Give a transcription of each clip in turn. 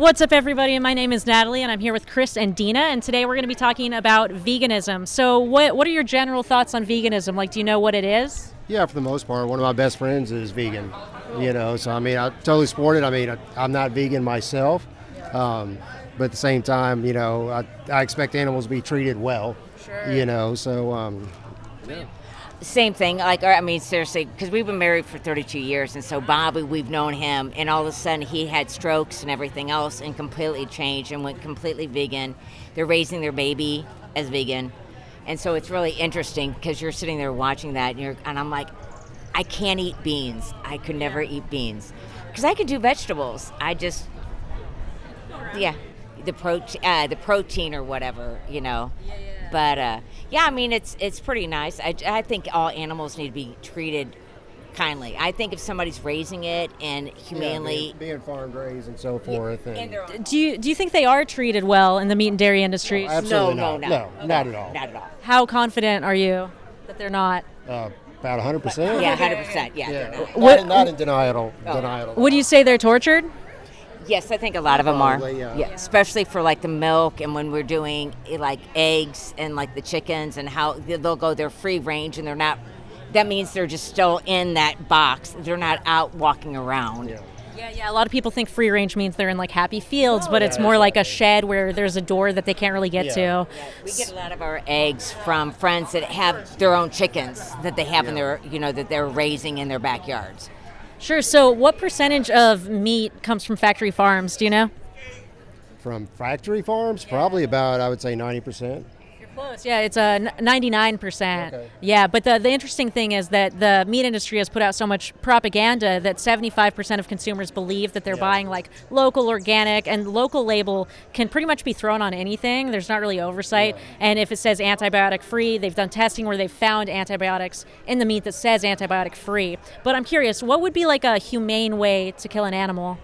What's up, everybody? My name is Natalie, and I'm here with Chris and Dina, and today we're going to be talking about veganism. So what are your general thoughts on veganism? Like, do you know what it is? Yeah, for the most part, one of my best friends is vegan. So I totally support it. I'm not vegan myself, but at the same time, I expect animals to be treated well. Sure. Yeah. Same thing. Seriously, because we've been married for 32 years, and so Bobby, we've known him, and all of a sudden he had strokes and everything else and completely changed and went completely vegan. They're raising their baby as vegan. And so it's really interesting because you're sitting there watching that, and I'm like, I can't eat beans. I could never eat beans. Because I could do vegetables. The protein or whatever, But it's pretty nice. I think all animals need to be treated kindly. I think if somebody's raising it and humanely, being farm raised and so forth. Do you think they are treated well in the meat and dairy industries? Absolutely No, not. No, not at all. Not at all. How confident are you that they're not? About 100%. Yeah, 100%. Yeah. Not in denial. Would you say they're tortured? Yes, I think a lot of them are. Probably, yeah. Especially for like the milk and when we're doing like eggs and like the chickens and how they're free range and they're not. That means they're just still in that box. They're not out walking around. Yeah. A lot of people think free range means they're in like happy fields, but it's more like a shed where there's a door that they can't really get to. Yeah, we get a lot of our eggs from friends that have their own chickens that they have in their, that they're raising in their backyards. Sure. So what percentage of meat comes from factory farms? Do you know? From factory farms, probably about, I would say, 90%. You're close. Yeah, it's 99%. Okay. Yeah, but the interesting thing is that the meat industry has put out so much propaganda that 75% of consumers believe that they're buying like local, organic, and local label can pretty much be thrown on anything. There's not really oversight. Yeah. And if it says antibiotic free, they've done testing where they've found antibiotics in the meat that says antibiotic free. But I'm curious, what would be like a humane way to kill an animal?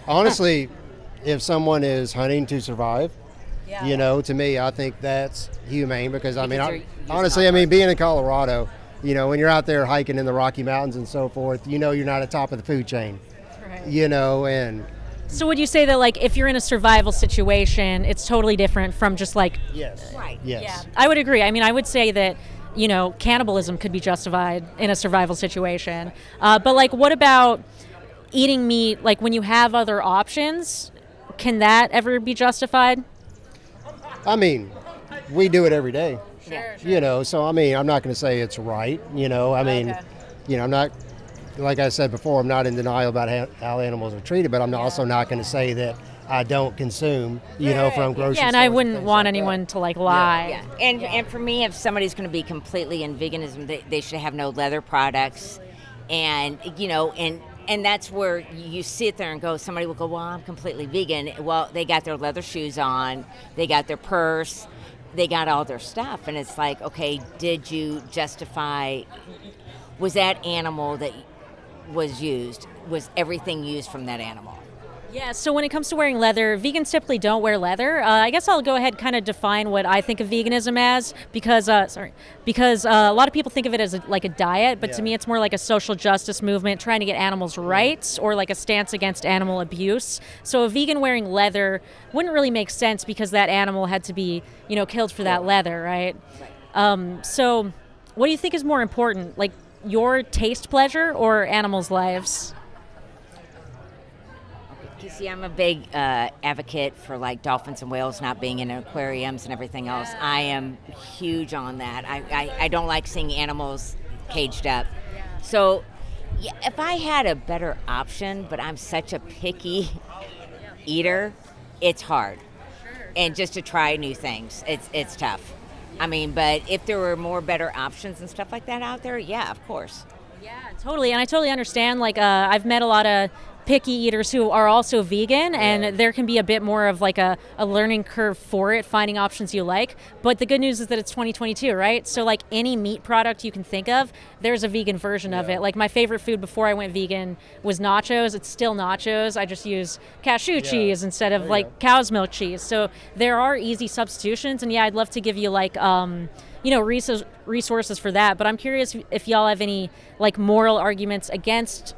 Honestly, if someone is hunting to survive, to me, I think that's humane because being in Colorado, when you're out there hiking in the Rocky Mountains and so forth, you're not at top of the food chain, Right. and So would you say that like if you're in a survival situation, it's totally different from just like... yes, Right. yes. Yeah, I would agree. I would say that, cannibalism could be justified in a survival situation. But like, what about eating meat, like when you have other options, can that ever be justified? We do it every day. Sure. So I'm not going to say it's right. I'm not, like I said before, I'm not in denial about how animals are treated, but I'm also not going to say that I don't consume, from grocery Yeah, and stores I wouldn't things want like anyone that. to like lie. Yeah. And for me, if somebody's going to be completely in veganism, they should have no leather products. And, and that's where you sit there and go, somebody will go, well, I'm completely vegan. Well, they got their leather shoes on, they got their purse, they got all their stuff. And it's like, okay, did you justify, was that animal that was used, was everything used from that animal? Yeah, so when it comes to wearing leather, vegans typically don't wear leather. I guess I'll go ahead and kind of define what I think of veganism as because a lot of people think of it as like a diet, but to me it's more like a social justice movement trying to get animals' rights or like a stance against animal abuse. So a vegan wearing leather wouldn't really make sense because that animal had to be, killed for that leather, right? So what do you think is more important, like your taste pleasure or animals' lives? You see, I'm a big advocate for like dolphins and whales not being in aquariums and everything else. I am huge on that. I don't like seeing animals caged up. So if I had a better option, but I'm such a picky eater, it's hard. And just to try new things, it's tough. But if there were more better options and stuff like that out there, yeah, of course. Yeah, totally. And I totally understand. Like, I've met a lot of picky eaters who are also vegan, and there can be a bit more of like a learning curve for it, finding options you like. But the good news is that it's 2022, right? So like any meat product you can think of, there's a vegan version of it. Like my favorite food before I went vegan was nachos. It's still nachos. I just use cashew cheese instead of like cow's milk cheese. So there are easy substitutions, and I'd love to give you like resources for that. But I'm curious if y'all have any like moral arguments against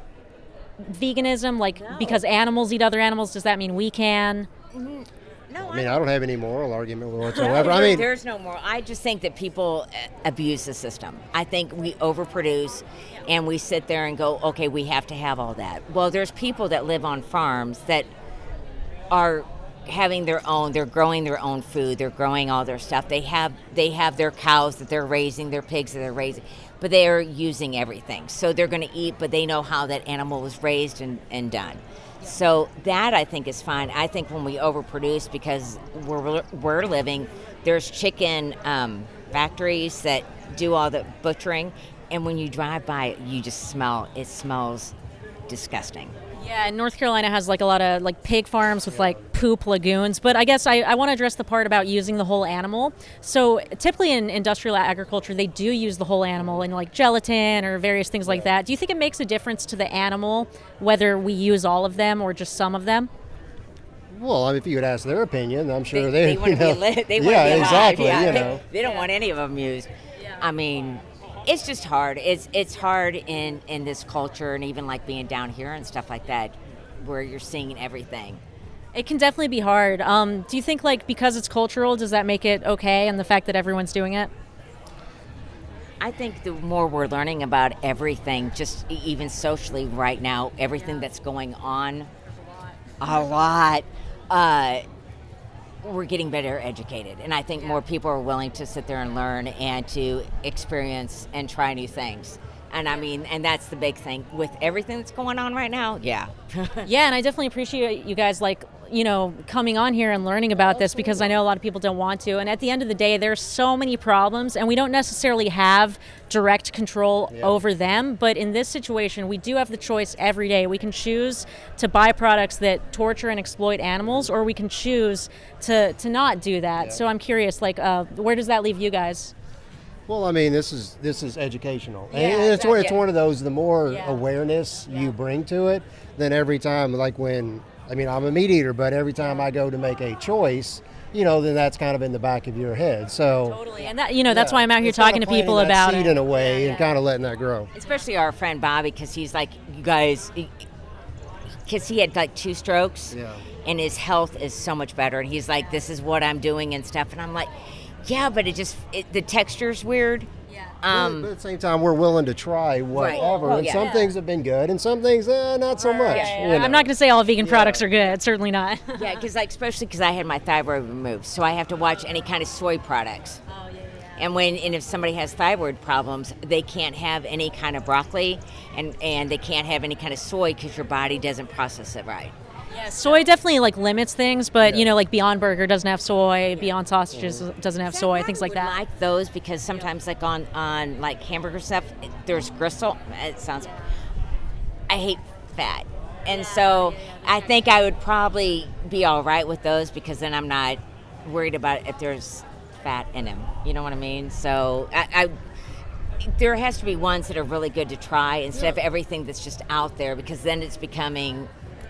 veganism? Like, because animals eat other animals, does that mean we can? No, I mean, I don't have any moral argument whatsoever. No, I mean, there's no more. I just think that people abuse the system. I think we overproduce and we sit there and go, okay, we have to have all that. Well, there's people that live on farms that are having their own, they're growing their own food, they're growing all their stuff. They have their cows that they're raising, their pigs that they're raising, but they are using everything. So they're going to eat, but they know how that animal was raised and done. So that I think is fine. I think when we overproduce, because we're living, there's chicken factories that do all the butchering, and when you drive by, you just it smells disgusting. Yeah, and North Carolina has like a lot of like pig farms with like poop lagoons. But I guess I want to address the part about using the whole animal. So typically in industrial agriculture, they do use the whole animal in like gelatin or various things like that. Do you think it makes a difference to the animal whether we use all of them or just some of them? well, I mean, if you could ask their opinion, I'm sure they want to be lit. They want to be alive. Exactly. Yeah, you know. they don't want any of them used. Yeah. I mean, it's just hard. It's hard in this culture, and even like being down here and stuff like that, where you're seeing everything. It can definitely be hard. Do you think like because it's cultural, does that make it okay, and the fact that everyone's doing it? I think the more we're learning about everything, just even socially right now, everything that's going on, a lot, we're getting better educated. And I think more people are willing to sit there and learn and to experience and try new things. And I mean, and that's the big thing with everything that's going on right now. Yeah. Yeah, and I definitely appreciate you guys like, you know, coming on here and learning about this, because I know a lot of people don't want to. And at the end of the day, there's so many problems and we don't necessarily have direct control over them. But in this situation, we do have the choice every day. We can choose to buy products that torture and exploit animals, or we can choose to not do that. Yeah. So I'm curious, like, where does that leave you guys? Well, I mean, this is educational, Yeah, and it's exactly. one of those. The more Yeah. awareness you bring to it, then every time, like when I mean, I'm a meat eater, but every time I go to make a choice, you know, then that's kind of in the back of your head. So Totally, and that, you know, that's why I'm out here it's kinda talking to people planting that about seed it. in a way, Yeah, and kind of letting that grow. Especially our friend Bobby, because he's like, you guys, because he had like 2 strokes, Yeah. and his health is so much better. And he's like, this is what I'm doing and stuff. And I'm like, yeah, but the texture's weird. But at the same time, we're willing to try whatever, Well, and yeah. some things have been good, and some things not so much. Yeah, you know. I'm not going to say all vegan products are good. Certainly not. Yeah, because like, especially because I had my thyroid removed, so I have to watch any kind of soy products. Oh, yeah. And if somebody has thyroid problems, they can't have any kind of broccoli, and they can't have any kind of soy because your body doesn't process it right. Yeah, soy definitely like limits things, but you know, like Beyond Burger doesn't have soy, Beyond Sausages doesn't have soy, things like I that. like those because sometimes, like on like hamburger stuff, there's gristle. It sounds. I hate fat, and so I think I would probably be all right with those because then I'm not worried about if there's fat in them. You know what I mean? So I there has to be ones that are really good to try instead of everything that's just out there, because then it's becoming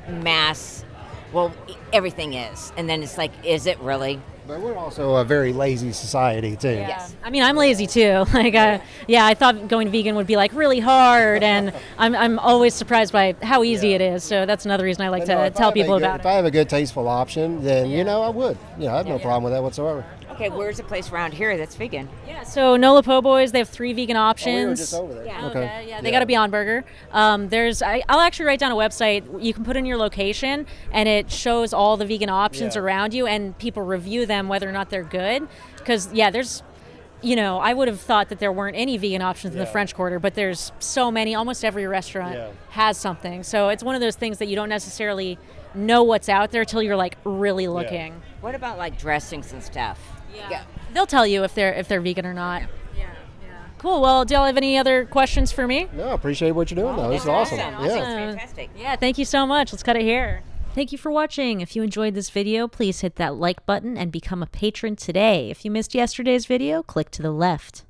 mass. Well, everything is, and then it's like, is it really? But we're also a very lazy society too. Yeah. Yes. I mean, I'm lazy too. Like, I thought going vegan would be like really hard, and I'm always surprised by how easy it is. So that's another reason I like But no, to if I tell have a people good- about If it. I have a good, tasteful option, then you know I would. I have no problem with that whatsoever. Okay, where's a place around here that's vegan? Yeah, so Nola Po' Boys, they have 3 vegan options. Oh, we were just over there. Yeah. Okay, yeah, they got a Beyond Burger. I'll actually write down a website. You can put in your location, and it shows all the vegan options Yeah. around you, and people review them whether or not they're good. Because there's, I would have thought that there weren't any vegan options in the Yeah. French Quarter, but there's so many. Almost every restaurant Yeah. has something. So it's one of those things that you don't necessarily know what's out there till you're like really looking. What about like dressings and stuff? Yeah. They'll tell you if they're vegan or not. Yeah. Cool. Well, do y'all have any other questions for me? No, I appreciate what you're doing though. This is That's awesome. awesome. Yeah. It's fantastic. Yeah, thank you so much. Let's cut it here. Thank you for watching. If you enjoyed this video, please hit that like button and become a patron today. If you missed yesterday's video, click to the left.